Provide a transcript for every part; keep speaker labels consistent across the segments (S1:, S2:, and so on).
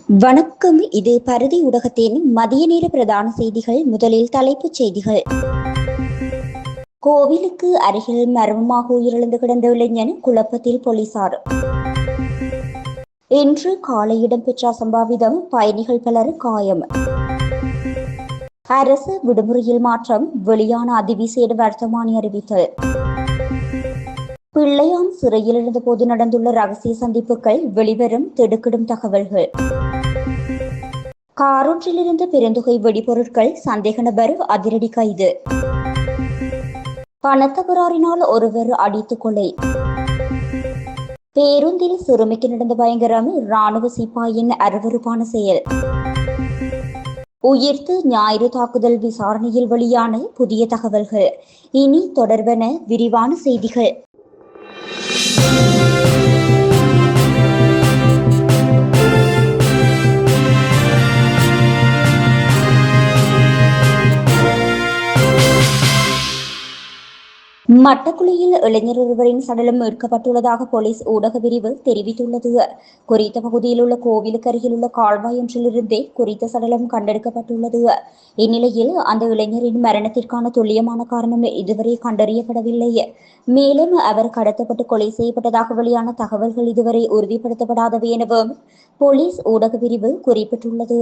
S1: வணக்கம். இது பரதி ஊடகத்தின் மதிய நேர பிரதான செய்திகள். முதலில் தலைப்புச் செய்திகள். கோவிலுக்கு அருகில் மர்மமாக உயிரிழந்து கிடந்த இளைஞன் குழப்பத்தில் போலீசார். இன்று காலை இடம்பெற்ற அசம்பாவிதம், பயணிகள் பலர் காயம். அரசு விடுமுறையில் மாற்றம், வெளியான அதிவிசேட வர்த்தமானி அறிவித்தல். பிள்ளையான் சிறையில் இருந்தபோது நடந்துள்ள ரகசிய சந்திப்புகள், வெளிவரும் திடுக்கிடும் தகவல்கள். காரொன்றிலிருந்து பெருந்தொகை வெடிபொருட்கள், சந்தேக நபர் அதிரடி கைது. பணத்தகராறினால் ஒருவர் அடித்துக் கொலை. பேருந்தில் சிறுமிக்கு நடந்த பயங்கரம், இராணுவ சிப்பாயின் அருவருப்பான செயல். உயிர்த்து ஞாயிறு தாக்குதல் விசாரணையில் வெளியான புதிய தகவல்கள். இனி தொடர்பென விரிவான செய்திகள். மட்டக்குழியில் இளைஞர் ஒருவரின் சடலம் மீட்கப்பட்டுள்ளதாக போலீஸ் ஊடக பிரிவு தெரிவித்துள்ளது. குறித்த பகுதியில் உள்ள கோவிலுக்கு அருகில் உள்ள கால்வாய் ஒன்றிலிருந்தே குறித்த சடலம் கண்டெடுக்கப்பட்டுள்ளது. இந்நிலையில் அந்த இளைஞரின் மரணத்திற்கான துல்லியமான காரணம் இதுவரை கண்டறியப்படவில்லை. மேலும் அவர் கடத்தப்பட்டு கொலை செய்யப்பட்டதாக வெளியான தகவல்கள் இதுவரை உறுதிப்படுத்தப்படாதவை எனவும் போலீஸ் ஊடக பிரிவு குறிப்பிட்டுள்ளது.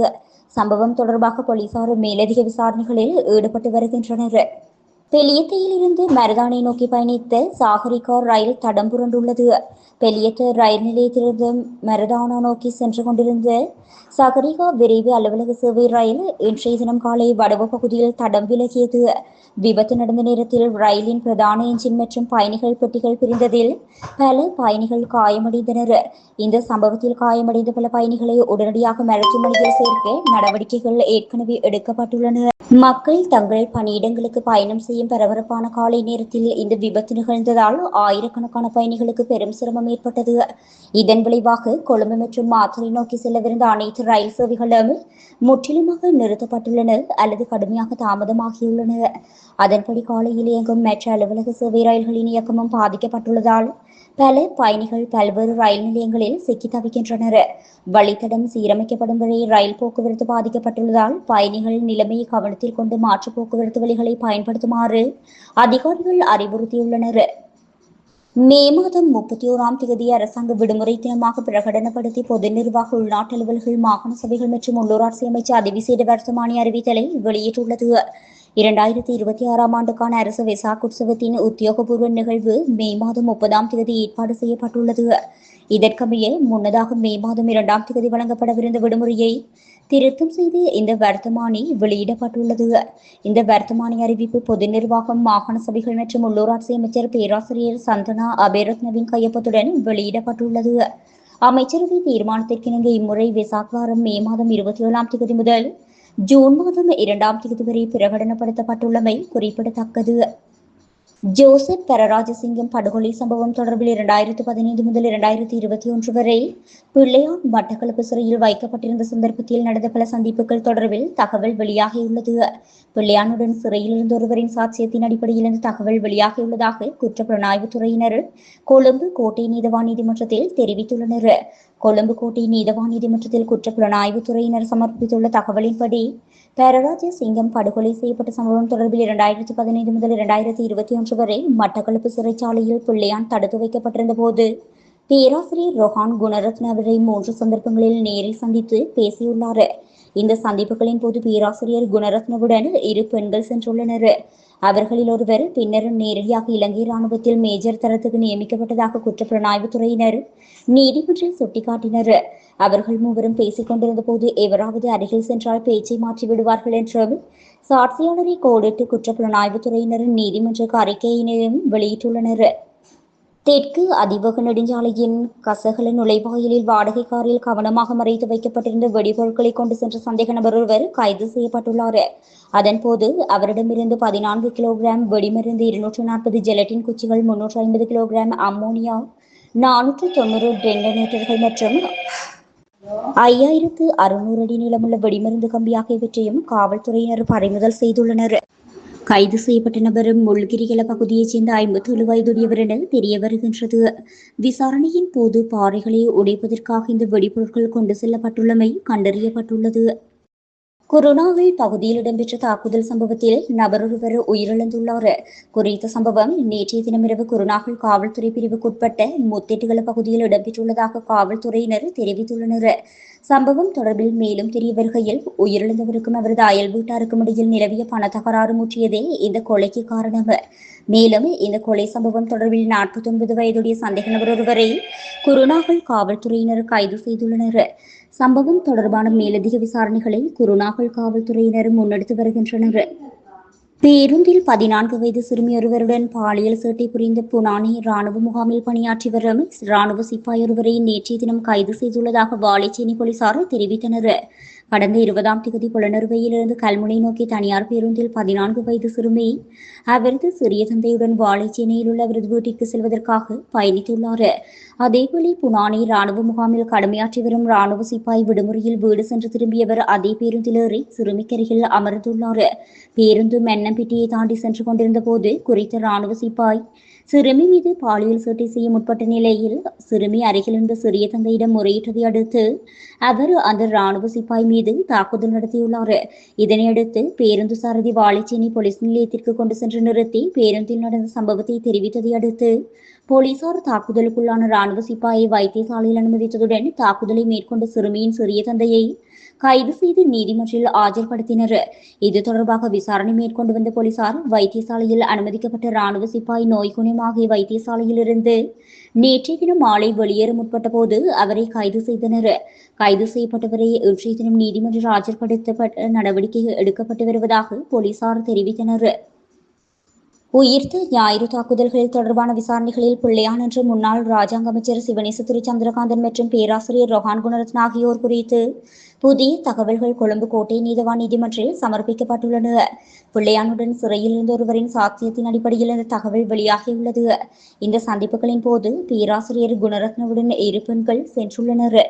S1: சம்பவம் தொடர்பாக போலீசார் மேலதிக விசாரணைகளில் ஈடுபட்டு வருகின்றனர். பெலியத்தையிலிருந்து மருதானை நோக்கி பயணித்த சாகரிகா ரயில் தடம் புரண்டுள்ளது. பெலியத்த ரயில் நிலையத்திலிருந்து மருதானா நோக்கி சென்று கொண்டிருந்த சாகரிகா விரைவு அலுவலக சேவை ரயில் இன்றைய தினம் காலை வடவு பகுதியில் தடம் விலகியது. விபத்து நடந்த நேரத்தில் ரயிலின் பிரதான எஞ்சின் மற்றும் பயணிகள் பெட்டிகள் பிரிந்ததில் பல பயணிகள் காயமடைந்தனர். இந்த சம்பவத்தில் காயமடைந்த பல பயணிகளை உடனடியாக மருத்துவமனையில் சேர்க்க நடவடிக்கைகள் ஏற்கனவே எடுக்கப்பட்டுள்ளன. மக்கள் தங்கள் பணியிடங்களுக்கு பயணம் செய்யும் பரபரப்பான காலை நேரத்தில் இந்த விபத்து நிகழ்ந்ததால் ஆயிரக்கணக்கான பயணிகளுக்கு பெரும் சிரமம் ஏற்பட்டது. இதன் விளைவாக கொழும்பு மற்றும் மாத்தறை நோக்கி செல்லவிருந்த அனைத்து ரயில் சேவைகளும் முற்றிலுமாக நிறுத்தப்பட்டுள்ளன அல்லது கடுமையாக தாமதமாகியுள்ளன. அதன்படி காலையில் இயங்கும் மற்ற அலுவலக சேவை ரயில்களின் இயக்கமும் பாதிக்கப்பட்டுள்ளதால் பல பயணிகள் பல்வேறு ரயில் நிலையங்களில் சிக்கி தவிக்கின்றனர். வழித்தடம் சீரமைக்கப்படும் வரை ரயில் போக்குவரத்து பாதிக்கப்பட்டுள்ளதால் பயணிகள் நிலைமையை கவனத்தில் கொண்டு மாற்று போக்குவரத்து வழிகளை பயன்படுத்துமாறு அதிகாரிகள் அறிவுறுத்தியுள்ளனர். மே மாதம் 31ஆம் தேதி அரசாங்க விடுமுறை தினமாக பிரகடனப்படுத்தி பொது நிர்வாக உள்நாட்டு அலுவல்கள் மாகாண சபைகள் மற்றும் உள்ளூராட்சி அமைச்சு அதிவிசேட வர்த்தமானி அறிவித்தலை வெளியிட்டுள்ளது. 2026ஆம் ஆண்டுக்கான அரசு வெசாக் உற்சவத்தின் உத்தியோகபூர்வ நிகழ்வு மே மாதம் 30ஆம் தேதி ஏற்பாடு செய்யப்பட்டுள்ளது. இதற்கமைய முன்னதாக மே மாதம் 2ஆம் தேதி வழங்கப்படவிருந்த விடுமுறையை திருத்தம் செய்து இந்த வர்த்தமானி வெளியிடப்பட்டுள்ளது. இந்த வர்த்தமானி அறிவிப்பு பொது நிர்வாகம் மாகாண சபைகள் மற்றும் உள்ளூராட்சி அமைச்சர் பேராசிரியர் சந்தனா அபேரத்னவின் கையொப்பத்துடன் வெளியிடப்பட்டுள்ளது. அமைச்சரவை தீர்மானத்திற்கிணங்க இம்முறை வெசாக் வாரம் மே மாதம் 27ஆம் தேதி முதல் ஜூன் மாதம் 2ஆம் தேதி வரை பிரகடனப்படுத்தப்பட்டுள்ளமை குறிப்பிடத்தக்கது. ஜோசப் பரராஜசிங்கம் படுகொலை சம்பவம் தொடர்பில் 2015 முதல் 2021 வரை பிள்ளையான் மட்டக்களப்பு சிறையில் வைக்கப்பட்டிருந்த சந்தர்ப்பத்தில் நடந்த பல சந்திப்புகள் தொடர்பில் தகவல் வெளியாகியுள்ளது. பிள்ளையானுடன் சிறையில் இருந்த ஒருவரின் சாட்சியத்தின் அடிப்படையில் இந்த தகவல் வெளியாகியுள்ளதாக குற்றப்புலனாய்வுத்துறையினர் கொழும்பு கோட்டை நீதவான் நீதிமன்றத்தில் தெரிவித்துள்ளனர். கொழும்பு கோட்டை நீதவான் நீதிமன்றத்தில் குற்றப்புலனாய்வுத்துறையினர் சமர்ப்பித்துள்ள தகவலின்படி பரராஜ சிங்கம் படுகொலை செய்யப்பட்ட சம்பவம் தொடர்பில் 2015 முதல் 2021 வரை மட்டக்களப்பு சிறைச்சாலையில் பிள்ளையான் தடுத்து வைக்கப்பட்டிருந்த போது பேராசிரியர் ரொஹான் குணரத்ன அவரை 3 சந்தர்ப்பங்களில் நேரில் சந்தித்து பேசியுள்ளார். இந்த சந்திப்புகளின் போது பேராசிரியர் குணரத்னவுடன் 2 பெண்கள் சென்றுள்ளனர். அவர்களில் ஒருவர் பின்னர் நேரடியாக இலங்கை ராணுவத்தில் மேஜர் தரத்துக்கு நியமிக்கப்பட்டதாக குற்றப்புலனாய்வுத்துறையினர் நீதிமன்றில் சுட்டிக்காட்டினர். அவர்கள் மூவரும் பேசிக் கொண்டிருந்த போது எவராவது அருகில் சென்றால் பேச்சை மாற்றி விடுவார்கள் என்றும் சாட்சியாளரை கோடிட்டு குற்றப்புலனாய்வுத்துறையினர் நீதிமன்ற அறிக்கையினையும் வெளியிட்டுள்ளனர். தெற்கு அதிவேக நெடுஞ்சாலையின் கசகல நுழைவாயிலில் வாடகை காரில் கவனமாக மறைத்து வைக்கப்பட்டிருந்த வெடிபொருட்களை கொண்டு சென்ற சந்தேக நபர் ஒருவர் கைது செய்யப்பட்டுள்ளார். அதன்போது அவரிடமிருந்து 14 கிலோகிராம் வெடிமருந்து, 240 ஜெலட்டின் குச்சிகள், 350 கிலோகிராம் அம்மோனியா, 490 டெண்டனேட்டர்கள் மற்றும் 5600 அடி நீளமுள்ள வெடிமருந்து கம்பி ஆகியவற்றையும் காவல்துறையினர் பறிமுதல் செய்துள்ளனர். கைது செய்யப்பட்ட நபர் முள்கிரிகல பகுதியைச் சேர்ந்த 57 வயதுடையவர் என தெரிய வருகின்றது. விசாரணையின் போது பாறைகளை உடைப்பதற்காக இந்த வெடிபொருட்கள் கொண்டு செல்லப்பட்டுள்ளமை கண்டறியப்பட்டுள்ளது. கொரோனாவில் பகுதியில் இடம்பெற்ற தாக்குதல் சம்பவத்தில் நபர் ஒருவர் உயிரிழந்துள்ளார். குறித்த சம்பவம் நேற்றைய தினமிரவு குருநாகல் காவல்துறை பிரிவுக்குட்பட்ட முத்தெட்டுகள பகுதியில் இடம்பெற்றுள்ளதாக காவல்துறையினர் தெரிவித்துள்ளனர். சம்பவம் தொடர்பில் மேலும் தெரிய வருகையில் உயிரிழந்தவருக்கும் அவரது அயல் வீட்டாருக்கும் இடையில் நிலவிய பண தகராறு முற்றியதே இந்த கொலைக்கு காரணம். மேலும் இந்த கொலை சம்பவம் தொடர்பில் 49 வயதுடைய சந்தேக நபர் ஒருவரை குருநாகல் காவல்துறையினர் கைது செய்துள்ளனர். சம்பவம் தொடர்பான மேலதிக விசாரணைகளை குருநாகல் காவல்துறையினர் முன்னெடுத்து வருகின்றனர். பேருந்தில் 14 வயது சிறுமி ஒருவருடன் பாலியல் சேட்டை புரிந்த புனானி ராணுவ முகாமில் பணியாற்றி வரும் ராணுவ சிப்பாய் ஒருவரை நேற்றைய தினம் கைது செய்துள்ளதாக வாழைச்சேனை போலீசார் தெரிவித்தனர். கடந்த 20ஆம் தேதி புலனறுவையிலிருந்து கல்முனை நோக்கி தனியார் பேருந்தில் 14 வயது சிறுமி அவரது சிறிய தந்தையுடன் வாழைச்சேனையில் உள்ள அவரது வீட்டிற்கு செல்வதற்காக பயணித்துள்ளார். அதேவேளை புனானி ராணுவ முகாமில் கடமையாற்றி வரும் ராணுவ சிப்பாய் விடுமுறையில் வீடு சென்று திரும்பியவர் அதே பேருந்தில் ஏறி சிறுமிக்கருகில் அமர்ந்துள்ளார். பேருந்து மென்னம்பிட்டியை தாண்டி சென்று கொண்டிருந்த போது குறித்த ராணுவ சிப்பாய் சிறுமி மீது பாலியல் சேட்டை செய்ய முற்பட்ட நிலையில் சிறுமி அருகில் இருந்த சிறிய தந்தையிடம் முறையிட்டதை அடுத்து அவர் அந்த ராணுவ சிப்பாய் மீது தாக்குதல் நடத்தியுள்ளார். இதனையடுத்து பேருந்து சாரதி வாழைச்சேனை போலீஸ் நிலையத்திற்கு கொண்டு சென்று நிறுத்தி பேருந்தில் நடந்த சம்பவத்தை தெரிவித்ததை அடுத்து போலீசார் தாக்குதலுக்குள்ளான ராணுவ சிப்பாயை வைத்தியசாலையில் அனுமதித்ததுடன் தாக்குதலை மேற்கொண்ட சிறுமியின் சிறிய தந்தையை கைது செய்து நீதிமன்றில் ஆஜர்படுத்தினர். இது தொடர்பாக விசாரணை மேற்கொண்டு வந்த போலீசார் வைத்தியசாலையில் அனுமதிக்கப்பட்ட ராணுவ சிப்பாய் நோய்குணமாகிய வைத்தியசாலையில் இருந்து நேற்றைய தினம் மாலை வெளியேற முற்பட்ட போது அவரை கைது செய்தனர். கைது செய்யப்பட்டவரை இன்றைய தினம் நீதிமன்றில் ஆஜர்படுத்தப்பட்ட நடவடிக்கை எடுக்கப்பட்டு வருவதாக போலீசார் தெரிவித்தனர். உயிர்த்த ஞாயிறு தாக்குதல்கள் தொடர்பான விசாரணைகளில் பிள்ளையான் முன்னாள் ராஜாங்க அமைச்சர் சிவனேசதுரை சந்திரகாந்தன் மற்றும் பேராசிரியர் ரொஹான் குணரத்ன ஆகியோர் குறித்து புதிய தகவல்கள் கொழும்பு கோட்டை நீதவான் நீதிமன்றில் சமர்ப்பிக்கப்பட்டுள்ளன. பிள்ளையானுடன் சிறையில் இருந்த ஒருவரின் சாட்சியத்தின் அடிப்படையில் இந்த தகவல் வெளியாகியுள்ளது. இந்த சந்திப்புகளின் போது பேராசிரியர் குணரத்னவுடன் 2 பெண்கள் சென்றுள்ளனர்.